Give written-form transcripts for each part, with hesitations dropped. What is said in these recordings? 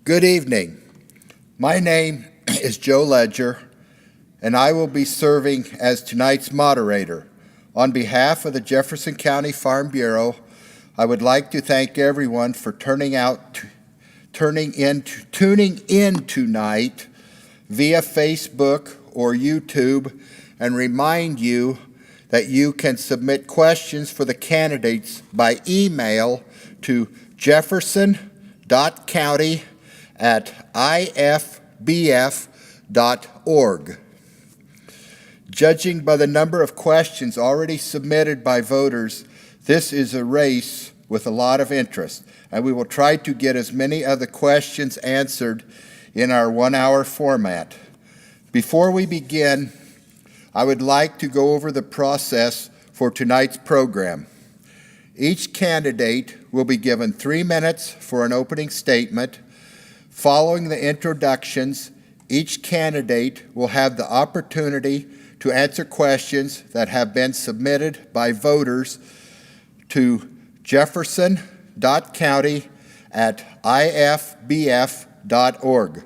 Good evening. My name is Joe Ledger, and I will be serving as tonight's moderator. On behalf of the Jefferson County Farm Bureau, I would like to thank everyone for tuning in tonight via Facebook or YouTube, and remind you that you can submit questions for the candidates by email to jefferson.county@ifbf.org. Judging by the number of questions already submitted by voters, this is a race with a lot of interest, and we will try to get as many of the questions answered in our 1-hour format. Before we begin, I would like to go over the process for tonight's program. Each candidate will be given 3 minutes for an opening statement. Following the introductions, each candidate will have the opportunity to answer questions that have been submitted by voters to jefferson.county@ifbf.org.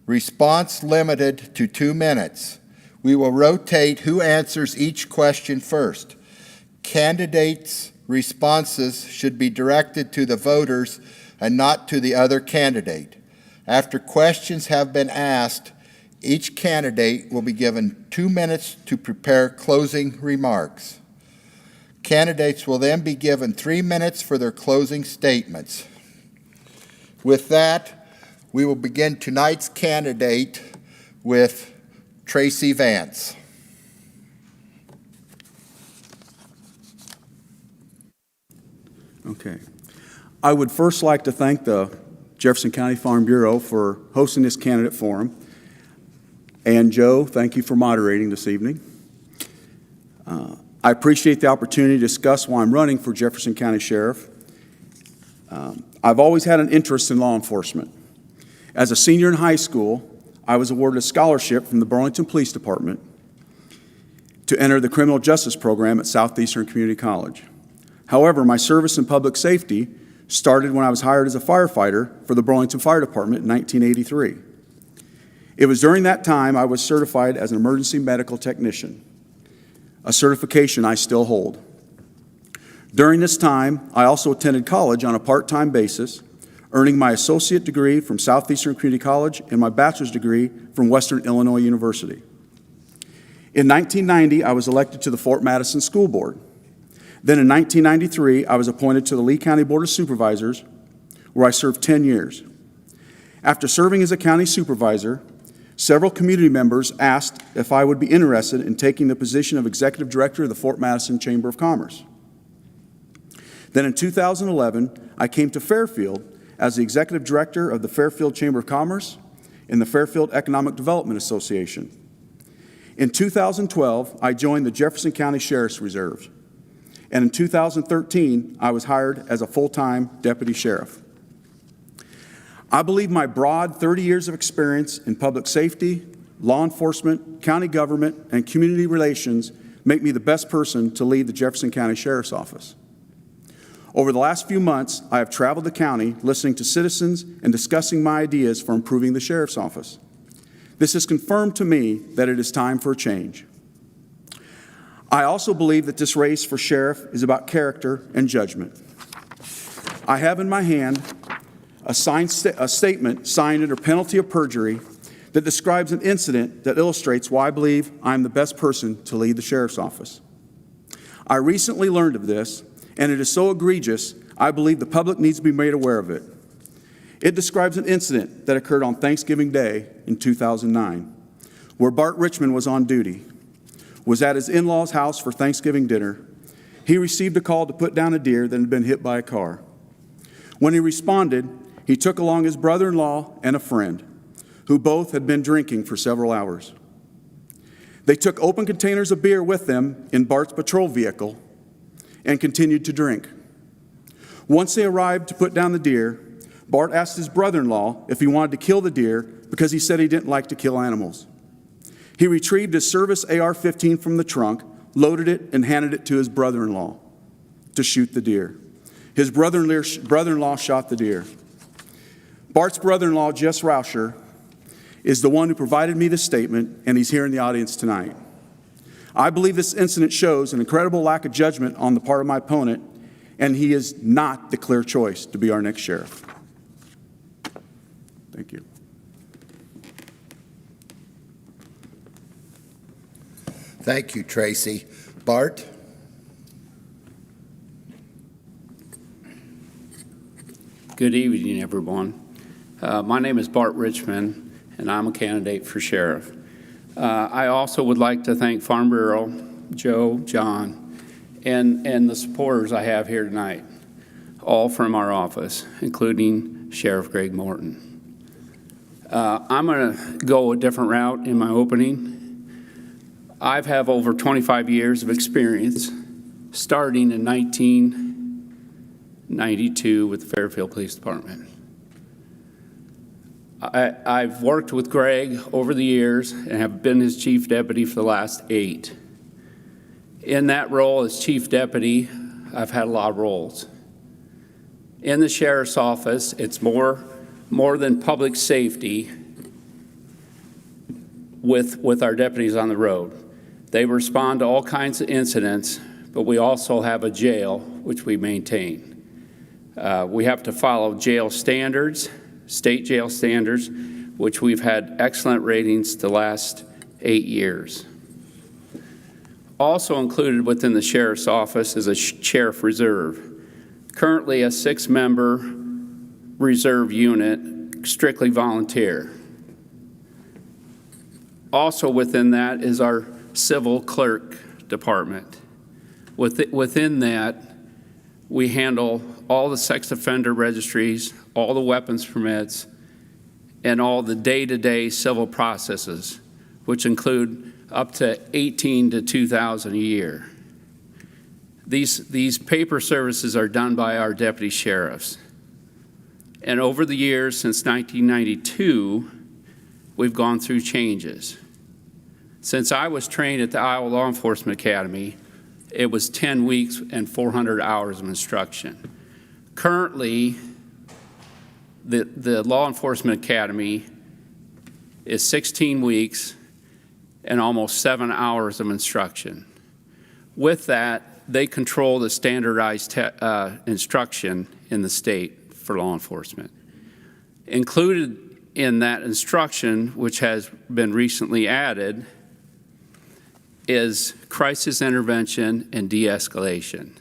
Response limited to 2 minutes. We will rotate who answers each question first. Candidates' responses should be directed to the voters and not to the other candidate. After questions have been asked, each candidate will be given 2 minutes to prepare closing remarks. Candidates will then be given 3 minutes for their closing statements. With that, we will begin tonight's candidate with Tracy Vance. Okay. I would first like to thank the Jefferson County Farm Bureau for hosting this candidate forum. And Joe, thank you for moderating this evening. I appreciate the opportunity to discuss why I'm running for Jefferson County Sheriff. I've always had an interest in law enforcement. As a senior in high school, I was awarded a scholarship from the Burlington Police Department to enter the criminal justice program at Southeastern Community College. However, my service in public safety started when I was hired as a firefighter for the Burlington Fire Department in 1983. It was during that time I was certified as an emergency medical technician, a certification I still hold. During this time, I also attended college on a part-time basis, earning my associate degree from Southeastern Community College and my bachelor's degree from Western Illinois University. In 1990, I was elected to the Fort Madison School Board. Then in 1993, I was appointed to the Lee County Board of Supervisors, where I served 10 years. After serving as a county supervisor, several community members asked if I would be interested in taking the position of executive director of the Fort Madison Chamber of Commerce. Then in 2011, I came to Fairfield as the executive director of the Fairfield Chamber of Commerce and the Fairfield Economic Development Association. In 2012, I joined the Jefferson County Sheriff's Reserve. And in 2013, I was hired as a full-time deputy sheriff. I believe my broad 30 years of experience in public safety, law enforcement, county government, and community relations make me the best person to lead the Jefferson County Sheriff's Office. Over the last few months, I have traveled the county listening to citizens and discussing my ideas for improving the Sheriff's Office. This has confirmed to me that it is time for a change. I also believe that this race for sheriff is about character and judgment. I have in my hand a statement signed under penalty of perjury that describes an incident that illustrates why I believe I'm the best person to lead the sheriff's office. I recently learned of this, and it is so egregious, I believe the public needs to be made aware of it. It describes an incident that occurred on Thanksgiving Day in 2009, where Bart Richmond was on duty, was at his in-laws' house for Thanksgiving dinner. He received a call to put down a deer that had been hit by a car. When he responded, he took along his brother-in-law and a friend, who both had been drinking for several hours. They took open containers of beer with them in Bart's patrol vehicle and continued to drink. Once they arrived to put down the deer, Bart asked his brother-in-law if he wanted to kill the deer because he said he didn't like to kill animals. He retrieved his service AR-15 from the trunk, loaded it, and handed it to his brother-in-law to shoot the deer. His brother-in-law shot the deer. Bart's brother-in-law, Jess Rauscher, is the one who provided me this statement, and he's here in the audience tonight. I believe this incident shows an incredible lack of judgment on the part of my opponent, and he is not the clear choice to be our next sheriff. Thank you. Thank you, Tracy. Bart? Good evening, everyone. My name is Bart Richmond, and I'm a candidate for sheriff. I also would like to thank Farm Bureau, Joe, John, and the supporters I have here tonight, all from our office, including Sheriff Greg Morton. I'm going to go a different route in my opening. I've have over 25 years of experience, starting in 1992 with the Fairfield Police Department. I've worked with Greg over the years and have been his chief deputy for the last 8. In that role as chief deputy, I've had a lot of roles. In the sheriff's office, it's more than public safety with our deputies on the road. They respond to all kinds of incidents, but we also have a jail, which we maintain. We have to follow jail standards, state jail standards, which we've had excellent ratings the last 8 years. Also included within the sheriff's office is a sheriff reserve, currently a 6-member reserve unit, strictly volunteer. Also within that is our civil clerk department. Within that, we handle all the sex offender registries, all the weapons permits, and all the day-to-day civil processes, which include up to 18 to 2,000 a year. These paper services are done by our deputy sheriffs. And over the years, since 1992, we've gone through changes. Since I was trained at the Iowa Law Enforcement Academy, it was 10 weeks and 400 hours of instruction. Currently, the Law Enforcement Academy is 16 weeks and almost 7 hours of instruction. With that, they control the standardized instruction in the state for law enforcement. Included in that instruction, which has been recently added, is crisis intervention and de-escalation.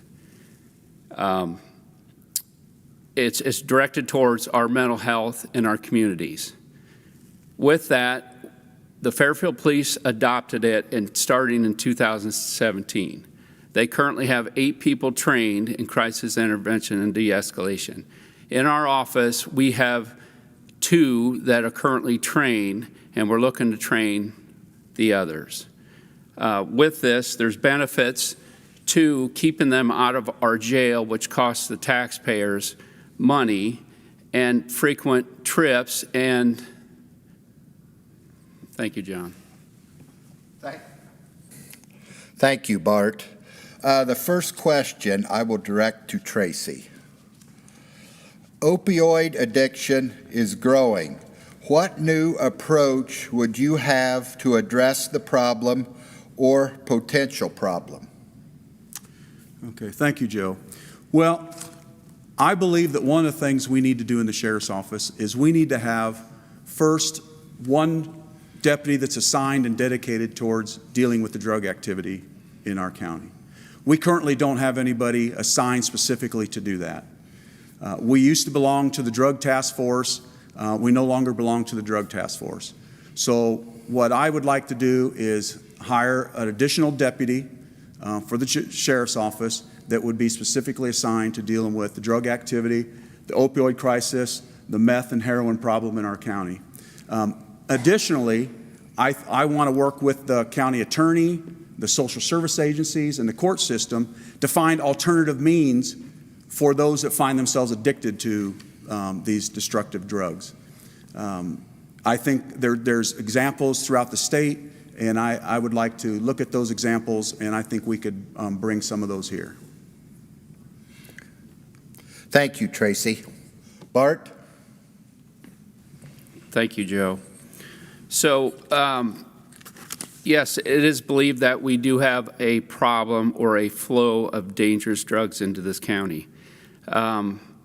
It's directed towards our mental health in our communities. With that, the Fairfield Police adopted it starting in 2017. They currently have 8 people trained in crisis intervention and de-escalation. In our office, we have 2 that are currently trained, and we're looking to train the others. With this, there's benefits to keeping them out of our jail, which costs the taxpayers money, and frequent trips. And thank you, John. Thank you, Bart. The first question I will direct to Tracy. Opioid addiction is growing. What new approach would you have to address the problem or potential problem? Okay, thank you, Joe. Well, I believe that one of the things we need to do in the sheriff's office is we need to have first one deputy that's assigned and dedicated towards dealing with the drug activity in our county. We currently don't have anybody assigned specifically to do that. We used to belong to the drug task force. We no longer belong to the drug task force. So what I would like to do is hire an additional deputy for the sheriff's office that would be specifically assigned to dealing with the drug activity, the opioid crisis, the meth and heroin problem in our county. Additionally, I want to work with the county attorney, the social service agencies, and the court system to find alternative means for those that find themselves addicted to these destructive drugs. I think there's examples throughout the state, and I would like to look at those examples, and I think we could bring some of those here. Thank you, Tracy. Bart? Thank you, Joe. So, yes, it is believed that we do have a problem or a flow of dangerous drugs into this county.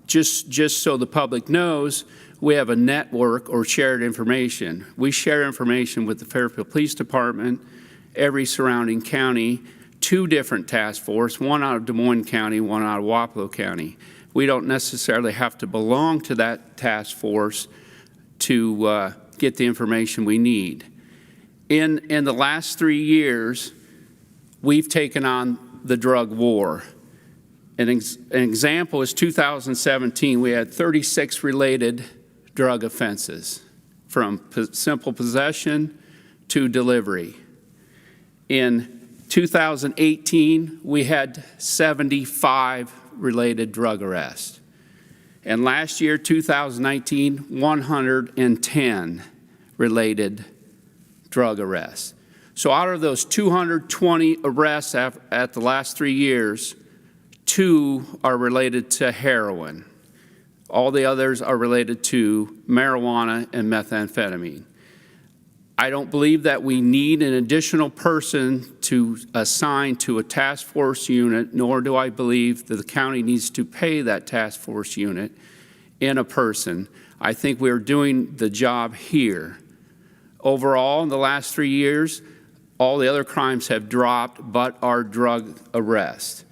Just so the public knows, we have a network or shared information. We share information with the Fairfield Police Department, every surrounding county, 2 different task force, one out of Des Moines County, one out of Wapello County. We don't necessarily have to belong to that task force to get the information we need. In the last 3 years, we've taken on the drug war. An example is 2017, we had 36 related drug offenses, from simple possession to delivery. In 2018, we had 75 related drug arrests. And last year, 2019, 110 related drug arrests. So out of those 220 arrests at the last 3 years, 2 are related to heroin. All the others are related to marijuana and methamphetamine. I don't believe that we need an additional person to assign to a task force unit, nor do I believe that the county needs to pay that task force unit in a person. I think we're doing the job here. Overall, in the last 3 years, all the other crimes have dropped but our drug arrests.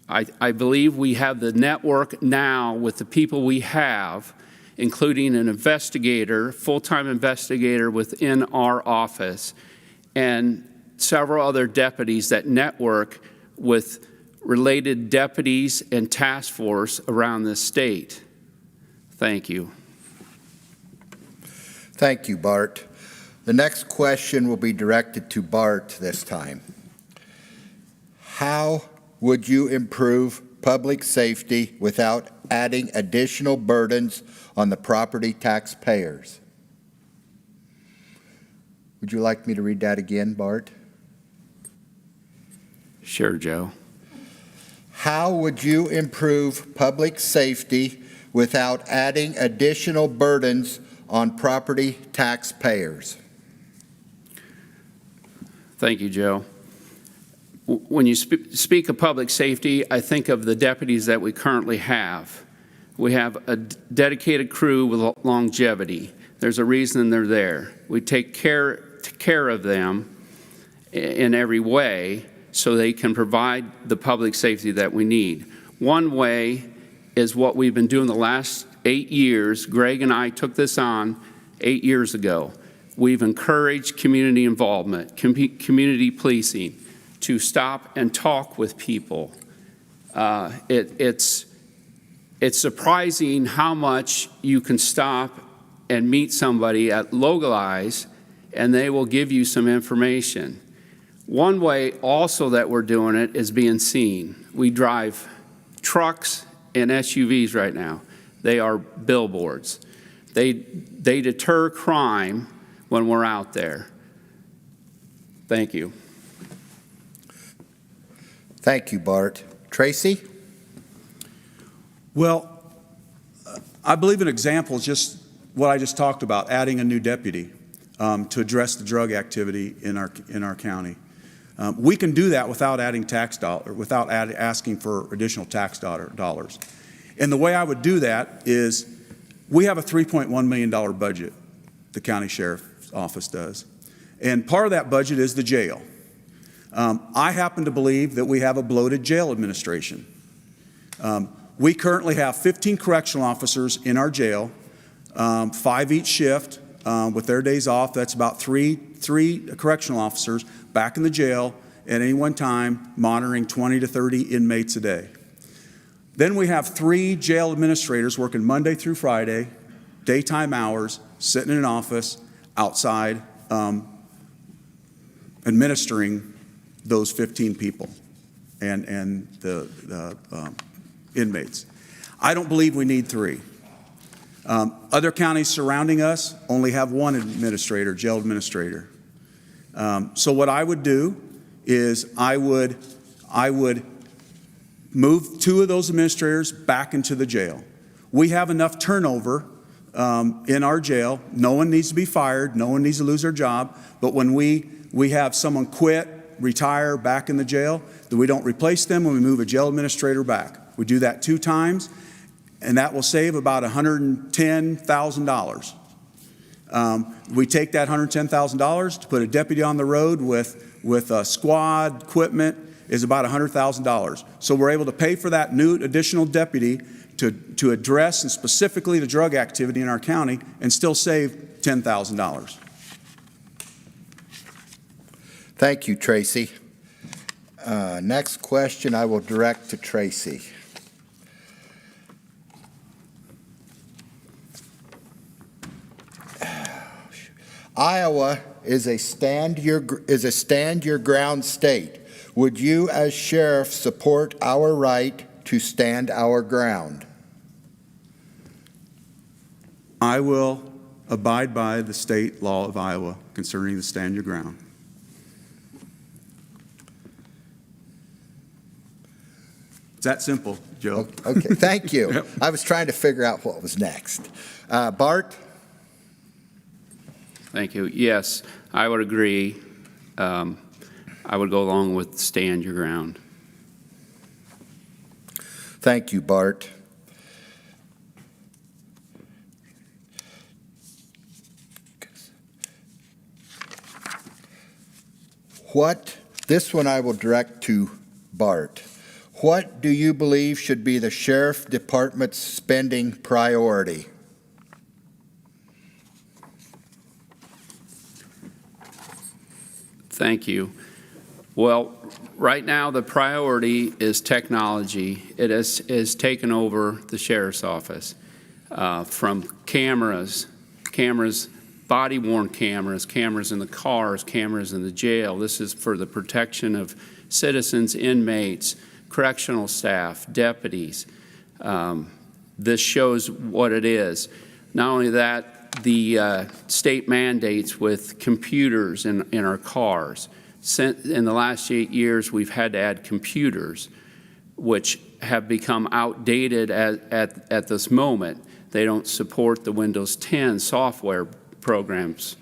I believe we have the network now with the people we have, including an investigator, full-time investigator within our office, and several other deputies that network with related deputies and task force around the state. Thank you. Thank you, Bart. The next question will be directed to Bart this time. How would you improve public safety without adding additional burdens on the property taxpayers? Would you like me to read that again, Bart? Sure, Joe. How would you improve public safety without adding additional burdens on property taxpayers? Thank you, Joe. When you speak of public safety, I think of the deputies that we currently have. We have a dedicated crew with longevity. There's a reason they're there. We take care of them in every way so they can provide the public safety that we need. One way is what we've been doing the last 8 years. Greg and I took this on 8 years ago. We've encouraged community involvement, community policing, to stop and talk with people. It's surprising how much you can stop and meet somebody at Localize and they will give you some information. One way also that we're doing it is being seen. We drive trucks and SUVs right now. They are billboards. They deter crime when we're out there. Thank you. Thank you, Bart. Tracy? Well, I believe an example is just what I just talked about, adding a new deputy to address the drug activity in our county. We can do that without adding asking for additional tax dollars. And the way I would do that is we have a $3.1 million budget, the county sheriff's office does. And part of that budget is the jail. I happen to believe that we have a bloated jail administration. We currently have 15 correctional officers in our jail, 5 each shift with their days off. That's about three correctional officers back in the jail at any one time, monitoring 20 to 30 inmates a day. Then we have 3 jail administrators working Monday through Friday, daytime hours, sitting in an office outside, administering those 15 people and the inmates. I don't believe we need 3. Other counties surrounding us only have 1 administrator, jail administrator. So what I would do is I would move 2 of those administrators back into the jail. We have enough turnover in our jail. No one needs to be fired. No one needs to lose their job. But when we have someone quit, retire, back in the jail, that we don't replace them when we move a jail administrator back. We do that 2 times, and that will save about $110,000. We take that $110,000 to put a deputy on the road with a squad, equipment, is about $100,000. So we're able to pay for that new additional deputy to address and specifically the drug activity in our county and still save $10,000. Thank you, Tracy. Next question I will direct to Tracy. Iowa is a stand your ground state. Would you, as sheriff, support our right to stand our ground? I will abide by the state law of Iowa concerning the stand your ground. It's that simple, Joe. Okay, thank you. Yep. I was trying to figure out what was next. Bart? Thank you. Yes, I would agree. I would go along with stand your ground. Thank you, Bart. This one I will direct to Bart. What do you believe should be the sheriff department's spending priority? Thank you. Well, right now the priority is technology. It has taken over the sheriff's office from cameras, body-worn cameras in the cars, cameras in the jail. This is for the protection of citizens, inmates, correctional staff, deputies. This shows what it is. Not only that, the state mandates with computers in our cars. In the last 8 years, we've had to add computers, which have become outdated at this moment. They don't support the Windows 10 software programs.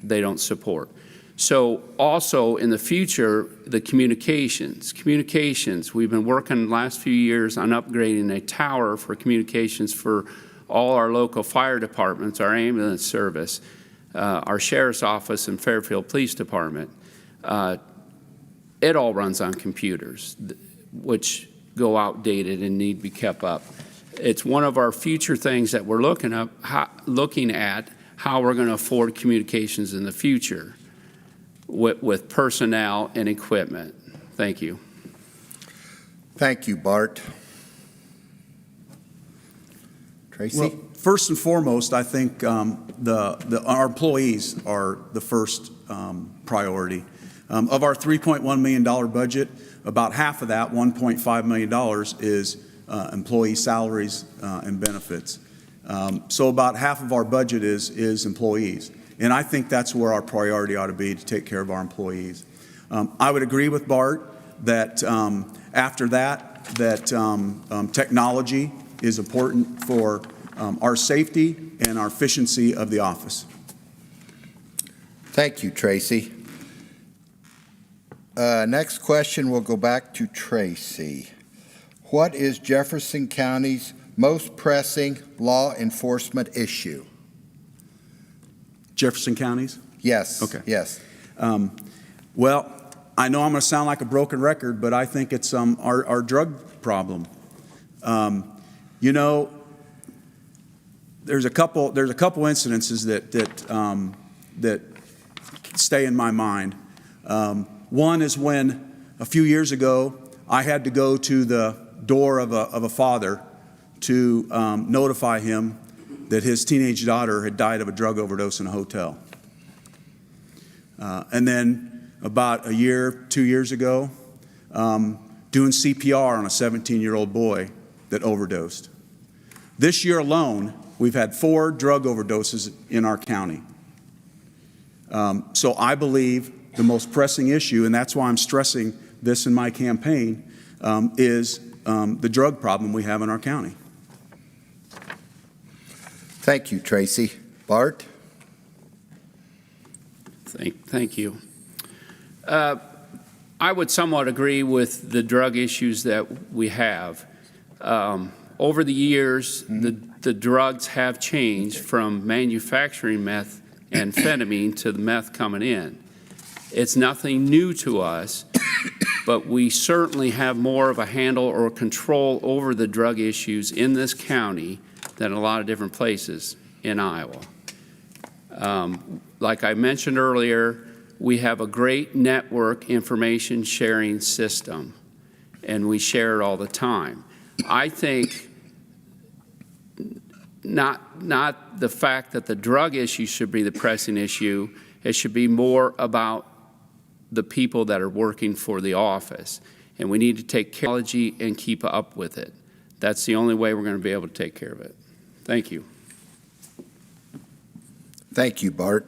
They don't support. So also in the future, the communications, we've been working the last few years on upgrading a tower for communications for all our local fire departments, our ambulance service, our sheriff's office and Fairfield Police Department. It all runs on computers, which go outdated and need to be kept up. It's one of our future things that we're looking at how we're going to afford communications in the future with personnel and equipment. Thank you. Thank you, Bart. Tracy? Well, first and foremost, I think our employees are the first priority. Of our $3.1 million budget, about half of that, $1.5 million, is employee salaries and benefits. So about half of our budget is employees. And I think that's where our priority ought to be, to take care of our employees. I would agree with Bart that after that technology is important for our safety and our efficiency of the office. Thank you, Tracy. Next question will go back to Tracy. What is Jefferson County's most pressing law enforcement issue? Jefferson County's? Yes. Okay. Yes. Well, I know I'm going to sound like a broken record, but I think it's our drug problem. You know, there's a couple incidences that stay in my mind. One is when a few years ago I had to go to the door of a father to notify him that his teenage daughter had died of a drug overdose in a hotel. And then about 2 years ago, doing CPR on a 17-year-old boy that overdosed. This year alone, we've had 4 drug overdoses in our county. So I believe the most pressing issue, and that's why I'm stressing this in my campaign, is the drug problem we have in our county. Thank you, Tracy. Bart? Thank you. I would somewhat agree with the drug issues that we have. Over the years, the drugs have changed from manufacturing meth and amphetamine to the meth coming in. It's nothing new to us, but we certainly have more of a handle or control over the drug issues in this county than a lot of different places in Iowa. Like I mentioned earlier, we have a great network information sharing system, and we share it all the time. I think not the fact that the drug issue should be the pressing issue. It should be more about the people that are working for the office, and we need to take care of technology and keep up with it. That's the only way we're going to be able to take care of it. Thank you. Thank you, Bart.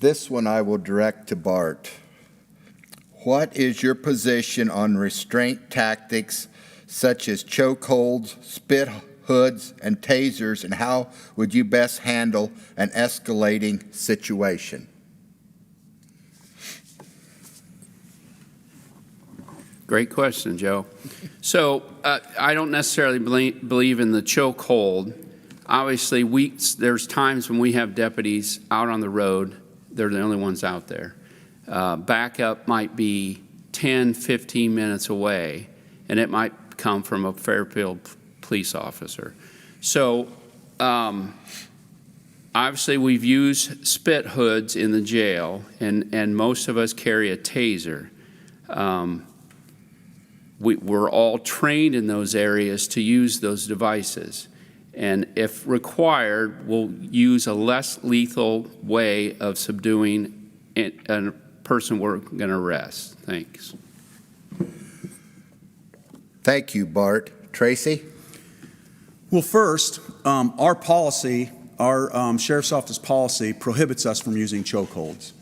This one I will direct to Bart. What is your position on restraint tactics such as chokeholds, spit hoods, and tasers, and how would you best handle an escalating situation? Great question, Joe. So I don't necessarily believe in the chokehold. Obviously, there's times when we have deputies out on the road. They're the only ones out there. Backup might be 10, 15 minutes away, and it might come from a Fairfield police officer. So obviously, we've used spit hoods in the jail, and most of us carry a taser. We're all trained in those areas to use those devices. And if required, we'll use a less lethal way of subduing a person we're going to arrest. Thanks. Thank you, Bart. Tracy? Well, first, our policy, our Sheriff's Office policy prohibits us from using chokeholds.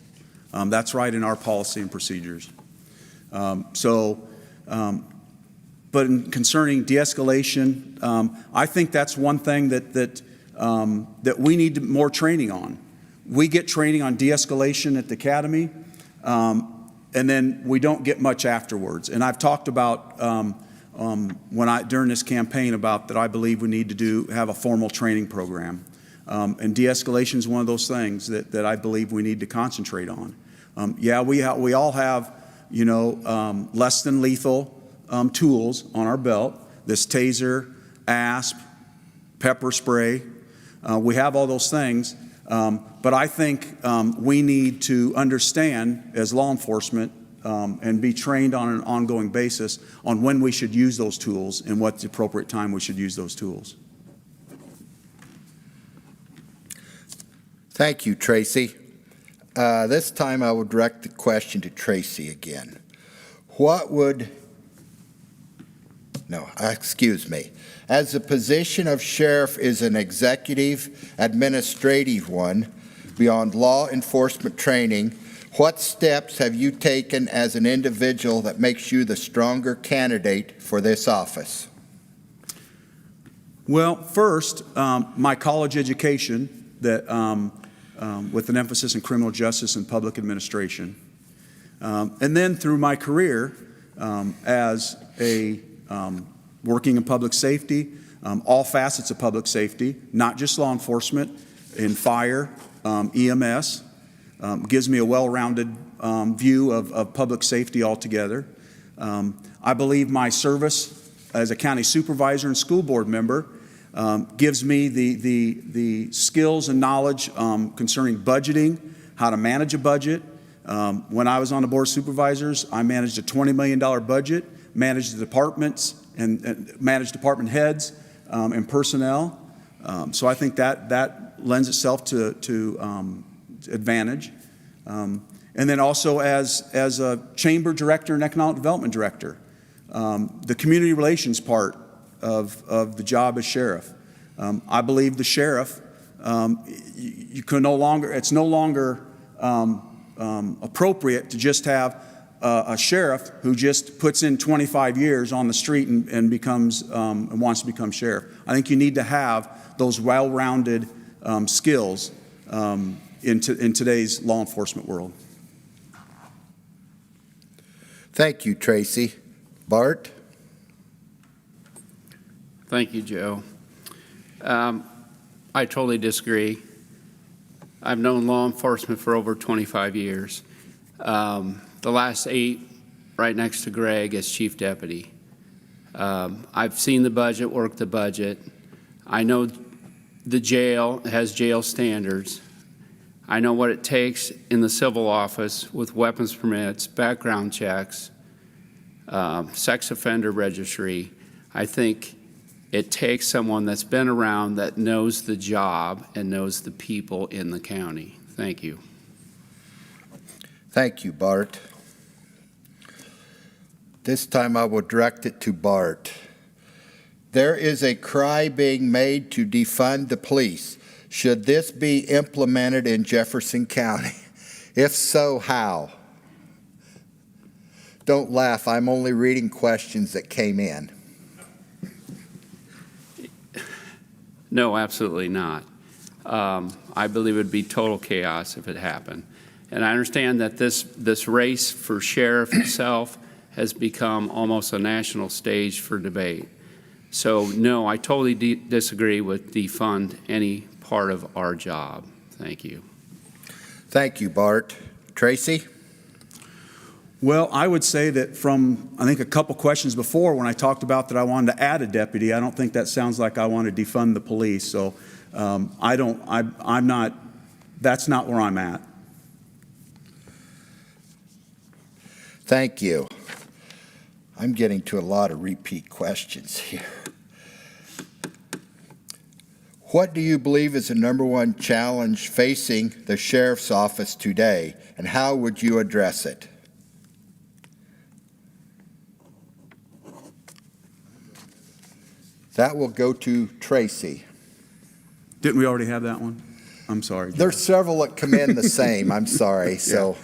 That's right in our policy and procedures. But concerning de-escalation, I think that's one thing that we need more training on. We get training on de-escalation at the academy, and then we don't get much afterwards. And I've talked about during this campaign about that I believe we need to have a formal training program. And de-escalation is one of those things that I believe we need to concentrate on. We all have, less than lethal tools on our belt. This taser, ASP, pepper spray. We have all those things. But I think we need to understand as law enforcement and be trained on an ongoing basis on when we should use those tools and what's the appropriate time we should use those tools. Thank you, Tracy. This time I will direct the question to Tracy again. As the position of sheriff is an executive, administrative one, beyond law enforcement training, what steps have you taken as an individual that makes you the stronger candidate for this office? Well, first, my college education that with an emphasis in criminal justice and public administration. And then through my career as a working in public safety, all facets of public safety, not just law enforcement, in fire, EMS, gives me a well-rounded view of public safety altogether. I believe my service as a county supervisor and school board member gives me the skills and knowledge concerning budgeting, how to manage a budget. When I was on the board of supervisors, I managed a $20 million budget, managed the departments and managed department heads and personnel. So I think that lends itself to advantage. And then also as a chamber director and economic development director, the community relations part of the job as sheriff. I believe the sheriff, it's no longer appropriate to just have a sheriff who just puts in 25 years on the street and becomes and wants to become sheriff. I think you need to have those well-rounded skills in today's law enforcement world. Thank you, Tracy. Bart? Thank you, Joe. I totally disagree. I've known law enforcement for over 25 years. The last 8 right next to Greg as chief deputy. I've seen the budget, worked the budget. I know the jail has jail standards. I know what it takes in the civil office with weapons permits, background checks, sex offender registry. I think it takes someone that's been around, that knows the job and knows the people in the county. Thank you. Thank you, Bart. This time I will direct it to Bart. There is a cry being made to defund the police. Should this be implemented in Jefferson County? If so, how? Don't laugh, I'm only reading questions that came in. No, absolutely not. I believe it would be total chaos if it happened. And I understand that this race for sheriff itself has become almost a national stage for debate. So no, I totally disagree with defund any part of our job. Thank you. Thank you, Bart. Tracy? Well, I would say that from, I think, a couple questions before when I talked about that I wanted to add a deputy, I don't think that sounds like I want to defund the police. So I'm not, that's not where I'm at. Thank you. I'm getting to a lot of repeat questions here. What do you believe is the #1 challenge facing the sheriff's office today, and how would you address it? That will go to Tracy. Didn't we already have that one? I'm sorry. There's several that come in the same. I'm sorry. So,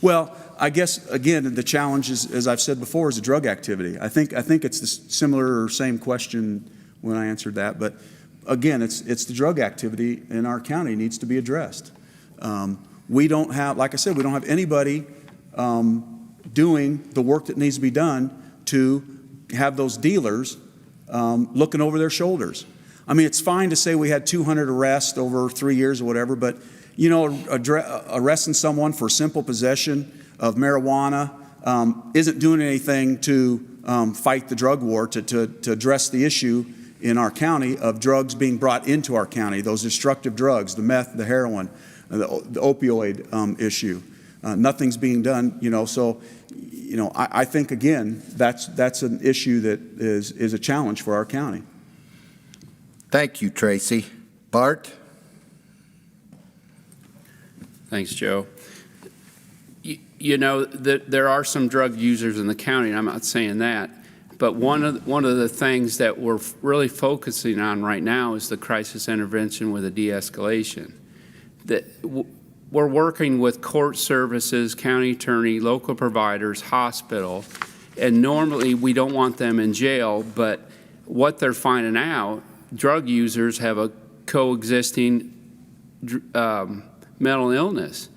well, I guess again the challenge is, as I've said before, is the drug activity. I think it's the similar or same question when I answered that, but again, it's the drug activity in our county needs to be addressed. We don't have, like I said, we don't have anybody doing the work that needs to be done to have those dealers looking over their shoulders. I mean, it's fine to say we had 200 arrests over 3 years or whatever, but you know, arresting someone for simple possession of marijuana isn't doing anything to fight the drug war, to address the issue in our county of drugs being brought into our county, those destructive drugs, the meth, the heroin, the opioid issue. Nothing's being done, you know, so, you know, I think, again, that's an issue that is a challenge for our county. thank you, Tracy. Bart? Thanks, Joe. You know, there are some drug users in the county, and I'm not saying that, but one of the things that we're really focusing on right now is the crisis intervention with a de-escalation. We're working with court services, county attorney, local providers, hospital, and normally we don't want them in jail, but what they're finding out, drug users have a coexisting mental illness.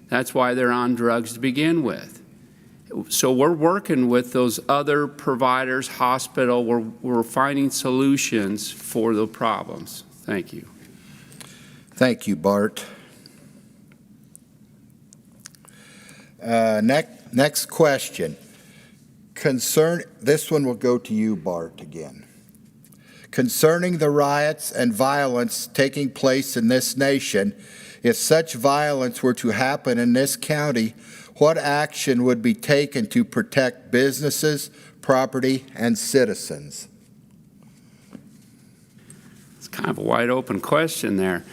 That's why they're on drugs to begin with. So we're working with those other providers, hospital, we're finding solutions for the problems. Thank you. Thank you, Bart. Next question. This one will go to you, Bart, again. Concerning the riots and violence taking place in this nation, if such violence were to happen in this county, what action would be taken to protect businesses, property, and citizens? It's kind of a wide open question there.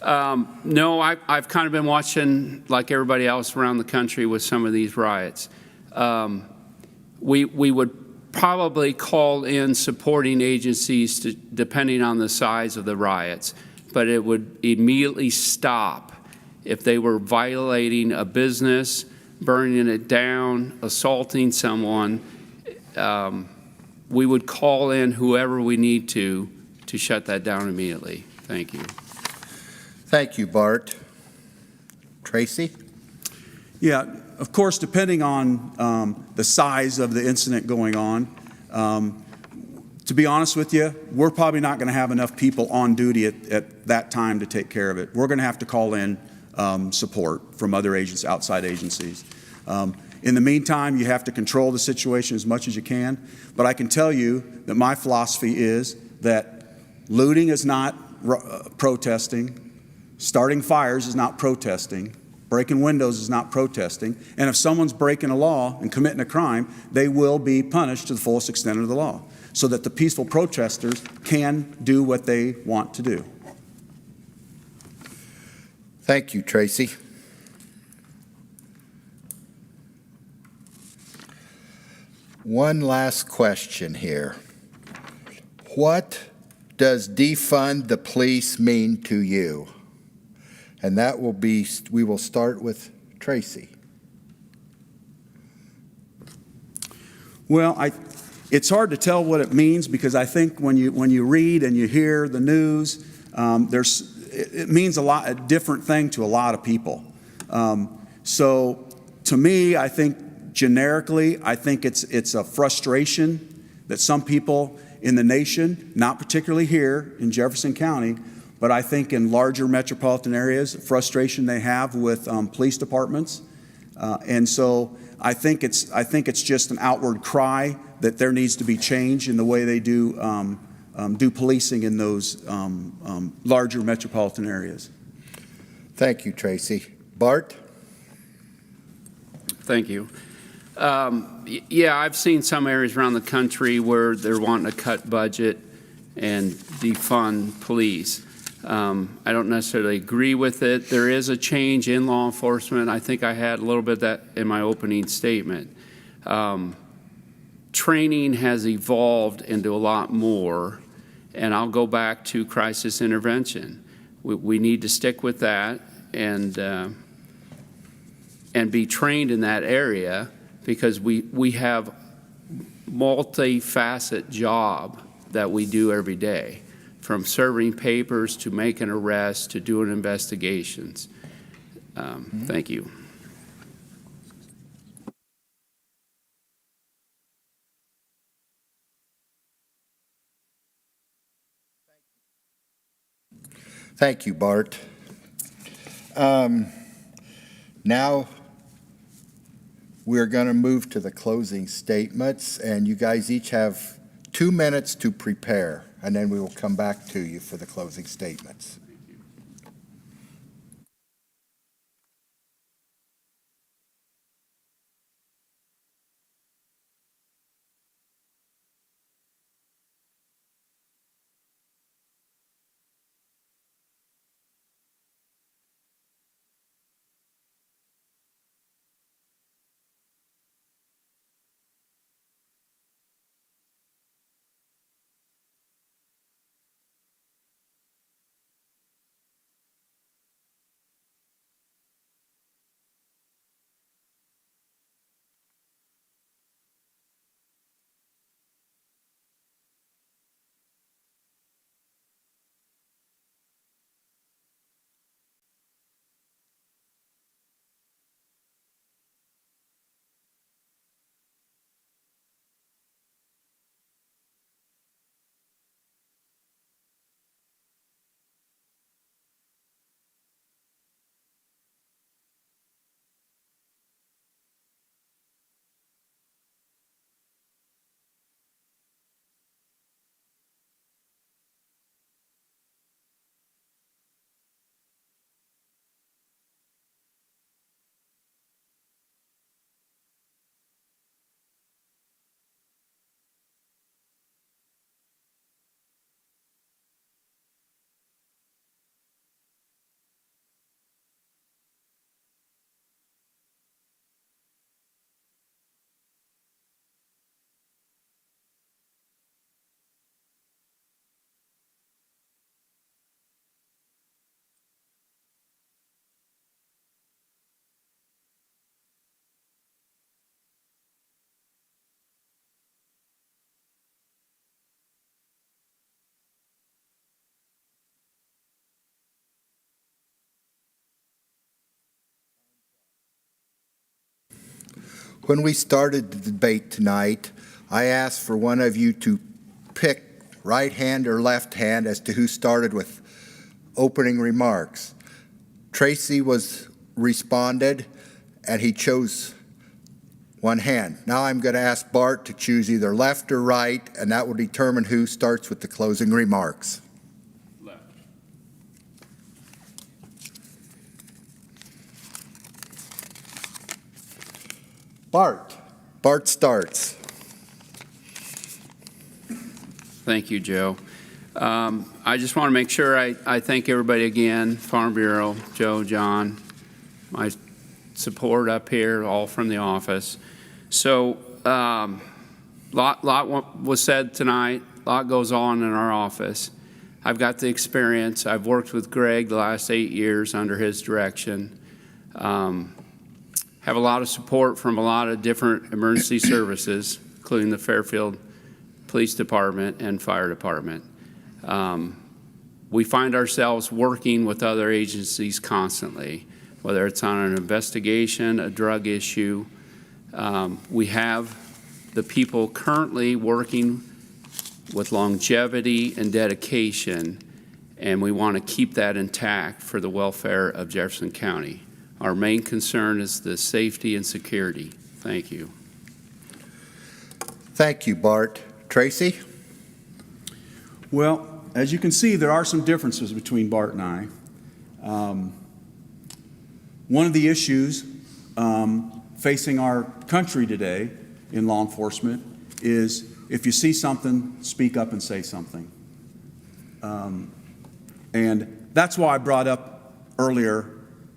No, I've kind of been watching, like everybody else around the country, with some of these riots. We would probably call in supporting agencies depending on the size of the riots, but it would immediately stop if they were violating a business, burning it down, assaulting someone, we would call in whoever we need to shut that down immediately. Thank you. Thank you, Bart. Tracy? Yeah, of course, depending on the size of the incident going on, to be honest with you, we're probably not going to have enough people on duty at that time to take care of it. We're going to have to call in support from other agents, outside agencies. In the meantime, you have to control the situation as much as you can. But I can tell you that my philosophy is that looting is not protesting, starting fires is not protesting, breaking windows is not protesting, and if someone's breaking a law and committing a crime, they will be punished to the fullest extent of the law, so that the peaceful protesters can do what they want to do. Thank you, Tracy. One last question here. What does defund the police mean to you? And that will be, we will start with Tracy. Well, it's hard to tell what it means, because I think when you read and you hear the news, it means a different thing to a lot of people. So to me, I think generically, I think it's a frustration that some people in the nation, not particularly here in Jefferson County, but I think in larger metropolitan areas, frustration they have with police departments. And so I think it's just an outward cry that there needs to be change in the way they do policing in those larger metropolitan areas. Thank you, Tracy. Bart? Thank you. Yeah, I've seen some areas around the country where they're wanting to cut budget and defund police. I don't necessarily agree with it. There is a change in law enforcement. I think I had a little bit of that in my opening statement. Training has evolved into a lot more, and I'll go back to crisis intervention. We need to stick with that and be trained in that area, because we have multi-facet job that we do every day, from serving papers to making arrests to doing investigations. Thank you. Thank you, Bart. Now we're going to move to the closing statements, and you guys each have 2 minutes to prepare, and then we will come back to you for the closing statements. When we started the debate tonight, I asked for one of you to pick right hand or left hand as to who started with opening remarks. Tracy responded, and he chose one hand. Now I'm going to ask Bart to choose either left or right, and that will determine who starts with the closing remarks. Left. Bart starts. Thank you, Joe. I just want to make sure I thank everybody again, Farm Bureau, Joe, John, my support up here, all from the office. So, lot was said tonight, a lot goes on in our office. I've got the experience. I've worked with Greg the last 8 years under his direction. Have a lot of support from a lot of different emergency services, including the Fairfield Police Department and Fire Department. We find ourselves working with other agencies constantly, whether it's on an investigation, a drug issue. We have the people currently working with longevity and dedication, and we want to keep that intact for the welfare of Jefferson County. Our main concern is the safety and security. Thank you. Thank you, Bart. Tracy? Well, as you can see, there are some differences between Bart and I. One of the issues facing our country today in law enforcement is if you see something, speak up and say something. And that's why I brought up earlier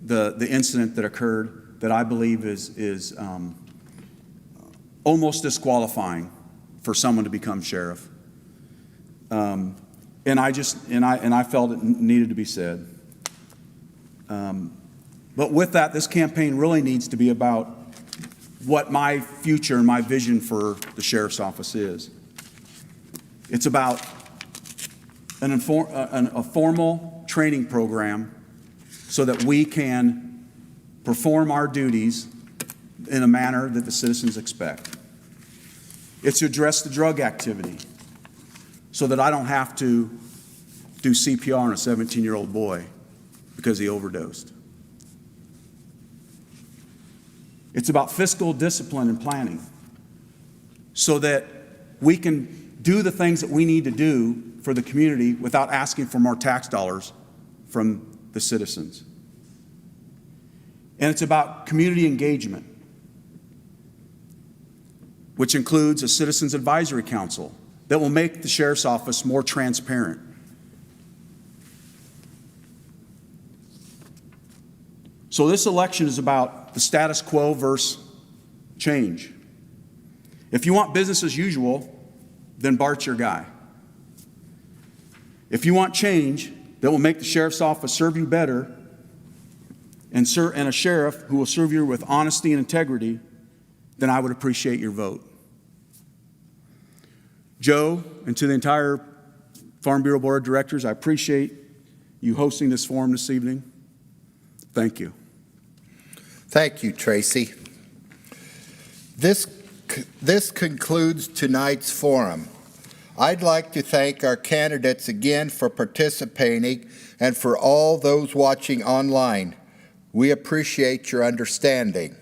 the incident that occurred that I believe is almost disqualifying for someone to become sheriff. And I felt it needed to be said. But with that, this campaign really needs to be about what my future and my vision for the sheriff's office is. It's about a formal training program so that we can perform our duties in a manner that the citizens expect. It's to address the drug activity so that I don't have to do CPR on a 17-year-old boy because he overdosed. It's about fiscal discipline and planning so that we can do the things that we need to do for the community without asking for more tax dollars from the citizens. And it's about community engagement, which includes a Citizens Advisory Council that will make the sheriff's office more transparent. So this election is about the status quo versus change. If you want business as usual, then Bart's your guy. If you want change that will make the sheriff's office serve you better and a sheriff who will serve you with honesty and integrity, then I would appreciate your vote. Joe, and to the entire Farm Bureau Board of Directors, I appreciate you hosting this forum this evening. Thank you. Thank you, Tracy. This concludes tonight's forum. I'd like to thank our candidates again for participating and for all those watching online. We appreciate your understanding.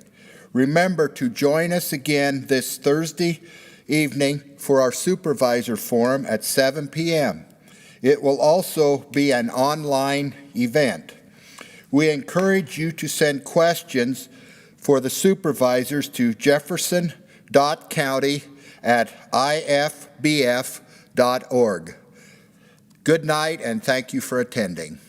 Remember to join us again this Thursday evening for our supervisor forum at 7 p.m. It will also be an online event. We encourage you to send questions for the supervisors to jefferson.county@ifbf.org. Good night, and thank you for attending.